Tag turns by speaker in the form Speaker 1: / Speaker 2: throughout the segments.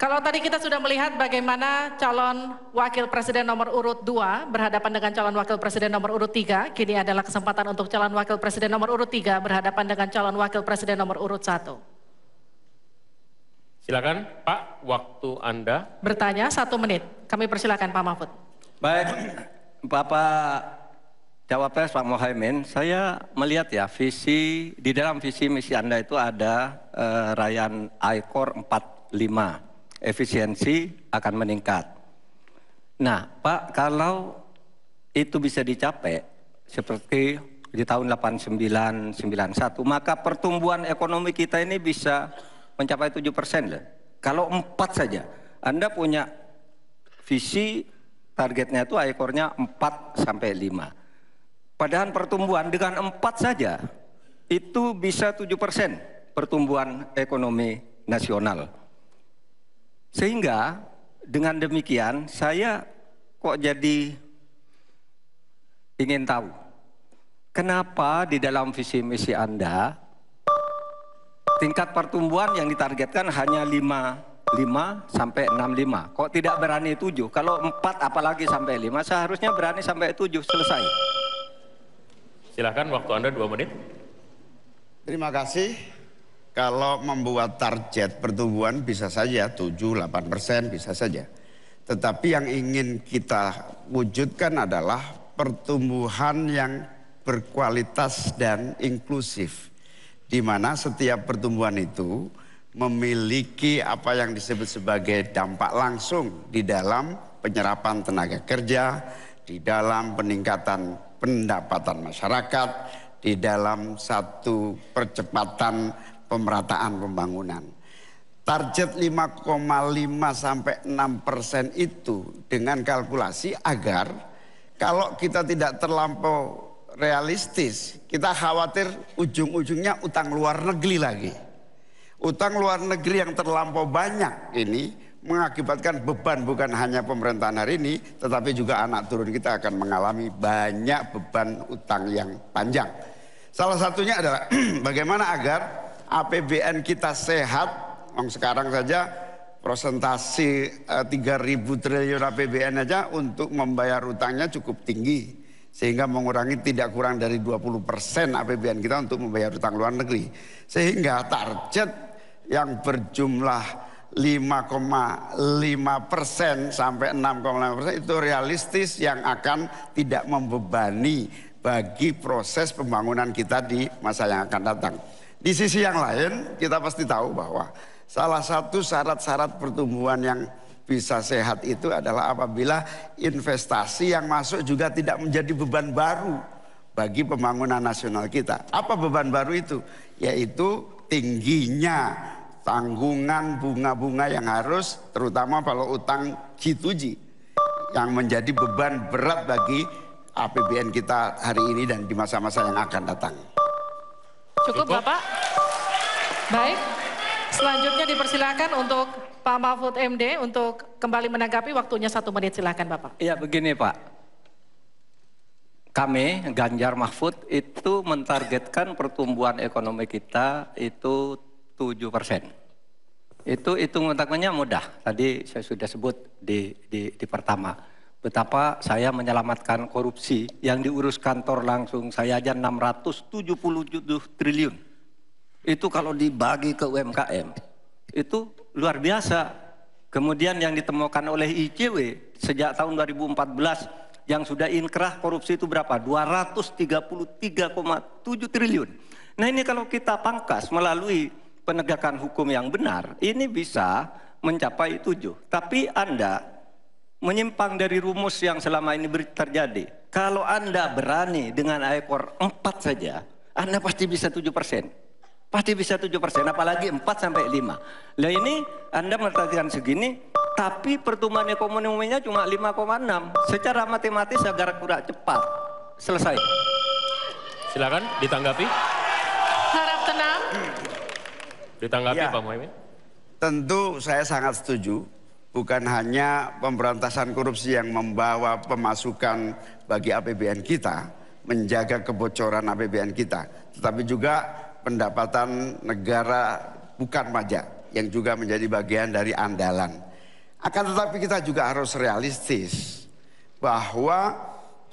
Speaker 1: Kalau tadi kita sudah melihat bagaimana calon wakil presiden nomor urut 2 berhadapan dengan calon wakil presiden nomor urut 3, kini adalah kesempatan untuk calon wakil presiden nomor urut 3 berhadapan dengan calon wakil presiden nomor urut 1.
Speaker 2: Silakan Pak, waktu Anda.
Speaker 1: Bertanya 1 menit. Kami persilakan Pak Mahfud.
Speaker 3: Baik, Bapak Cawapres Pak Mohaimin, saya melihat ya di dalam visi misi Anda itu ada rayaan I-Core 45. Efisiensi akan meningkat. Nah, Pak, kalau itu bisa dicapai seperti di tahun 89, 91, maka pertumbuhan ekonomi kita ini bisa mencapai 7% loh. Kalau 4 saja, Anda punya visi targetnya itu I-Core-nya 4 sampai 5. Padahal pertumbuhan dengan 4 saja itu bisa 7% pertumbuhan ekonomi nasional. Sehingga dengan demikian saya kok jadi ingin tahu kenapa di dalam visi misi Anda tingkat pertumbuhan yang ditargetkan hanya 5 sampai 65. Kok tidak berani 7? Kalau 4 apalagi sampai 5 seharusnya berani sampai 7 selesai.
Speaker 2: Silakan waktu Anda 2 menit.
Speaker 4: Terima kasih. Kalau membuat target pertumbuhan bisa saja 7-8% bisa saja. Tetapi yang ingin kita wujudkan adalah pertumbuhan yang berkualitas dan inklusif. Di mana setiap pertumbuhan itu memiliki apa yang disebut sebagai dampak langsung di dalam penyerapan tenaga kerja, di dalam peningkatan pendapatan masyarakat, di dalam satu percepatan pemerataan pembangunan. Target 5,5 sampai 6% itu dengan kalkulasi agar kalau kita tidak terlampau realistis, kita khawatir ujung-ujungnya utang luar negeri lagi. Utang luar negeri yang terlampau banyak ini mengakibatkan beban bukan hanya pemerintahan hari ini, tetapi juga anak turun kita akan mengalami banyak beban utang yang panjang. Salah satunya adalah bagaimana agar APBN kita sehat. Sekarang saja prosentasi 3.000 triliun APBN aja untuk membayar utangnya cukup tinggi. Sehingga mengurangi tidak kurang dari 20% APBN kita untuk membayar utang luar negeri. Sehingga target yang berjumlah 5,5% sampai 6,5% itu realistis yang akan tidak membebani bagi proses pembangunan kita di masa yang akan datang. Di sisi yang lain kita pasti tahu bahwa salah satu syarat-syarat pertumbuhan yang bisa sehat itu adalah apabila investasi yang masuk juga tidak menjadi beban baru bagi pembangunan nasional kita. Apa beban baru itu? Yaitu tingginya tanggungan bunga-bunga yang harus, terutama kalau utang G2G yang menjadi beban berat bagi APBN kita hari ini dan di masa-masa yang akan datang.
Speaker 1: Cukup Bapak? Baik, selanjutnya dipersilakan untuk Pak Mahfud MD untuk kembali menanggapi, waktunya 1 menit, silakan Bapak.
Speaker 3: Iya begini Pak, kami Ganjar Mahfud itu mentargetkan pertumbuhan ekonomi kita itu 7%. Itu hitung-hitungannya mudah, tadi saya sudah sebut di pertama. Betapa saya menyelamatkan korupsi yang diurus kantor langsung saya aja 677 triliun. Itu kalau dibagi ke UMKM itu luar biasa. Kemudian yang ditemukan oleh ICW sejak tahun 2014 yang sudah inkrah korupsi itu berapa? 233,7 triliun. Nah ini kalau kita pangkas melalui penegakan hukum yang benar, ini bisa mencapai 7. Tapi Anda menyimpang dari rumus yang selama ini terjadi. Kalau Anda berani dengan I-Core 4 saja, Anda pasti bisa 7%. Pasti bisa 7%, apalagi 4 sampai 5. Lah ini Anda menargetkan segini, tapi pertumbuhan ekonominya cuma 5,6. Secara matematis agar kurang cepat. Selesai.
Speaker 2: Silakan ditanggapi.
Speaker 1: Harap tenang.
Speaker 2: Ditanggapi
Speaker 4: Ya,
Speaker 2: Pak Mohaimin.
Speaker 4: Tentu saya sangat setuju. Bukan hanya pemberantasan korupsi yang membawa pemasukan bagi APBN kita, menjaga kebocoran APBN kita, tetapi juga pendapatan negara bukan pajak yang juga menjadi bagian dari andalan. Akan tetapi kita juga harus realistis bahwa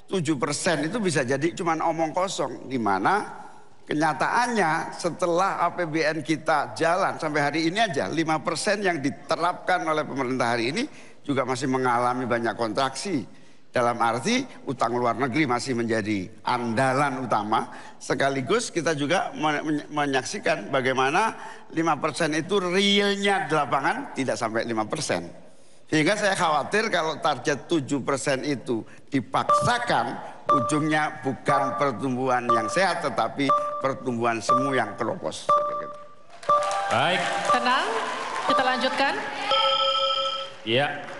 Speaker 4: 7% itu bisa jadi cuma omong kosong, di mana kenyataannya setelah APBN kita jalan sampai hari ini aja 5% yang diterapkan oleh pemerintah hari ini juga masih mengalami banyak kontraksi. Dalam arti utang luar negeri masih menjadi andalan utama, sekaligus kita juga menyaksikan bagaimana 5% itu realnya di lapangan tidak sampai 5%. Sehingga saya khawatir kalau target 7% itu dipaksakan, ujungnya bukan pertumbuhan yang sehat tetapi pertumbuhan semu yang keropos.
Speaker 2: Baik.
Speaker 1: Tenang, kita lanjutkan.
Speaker 2: Ya.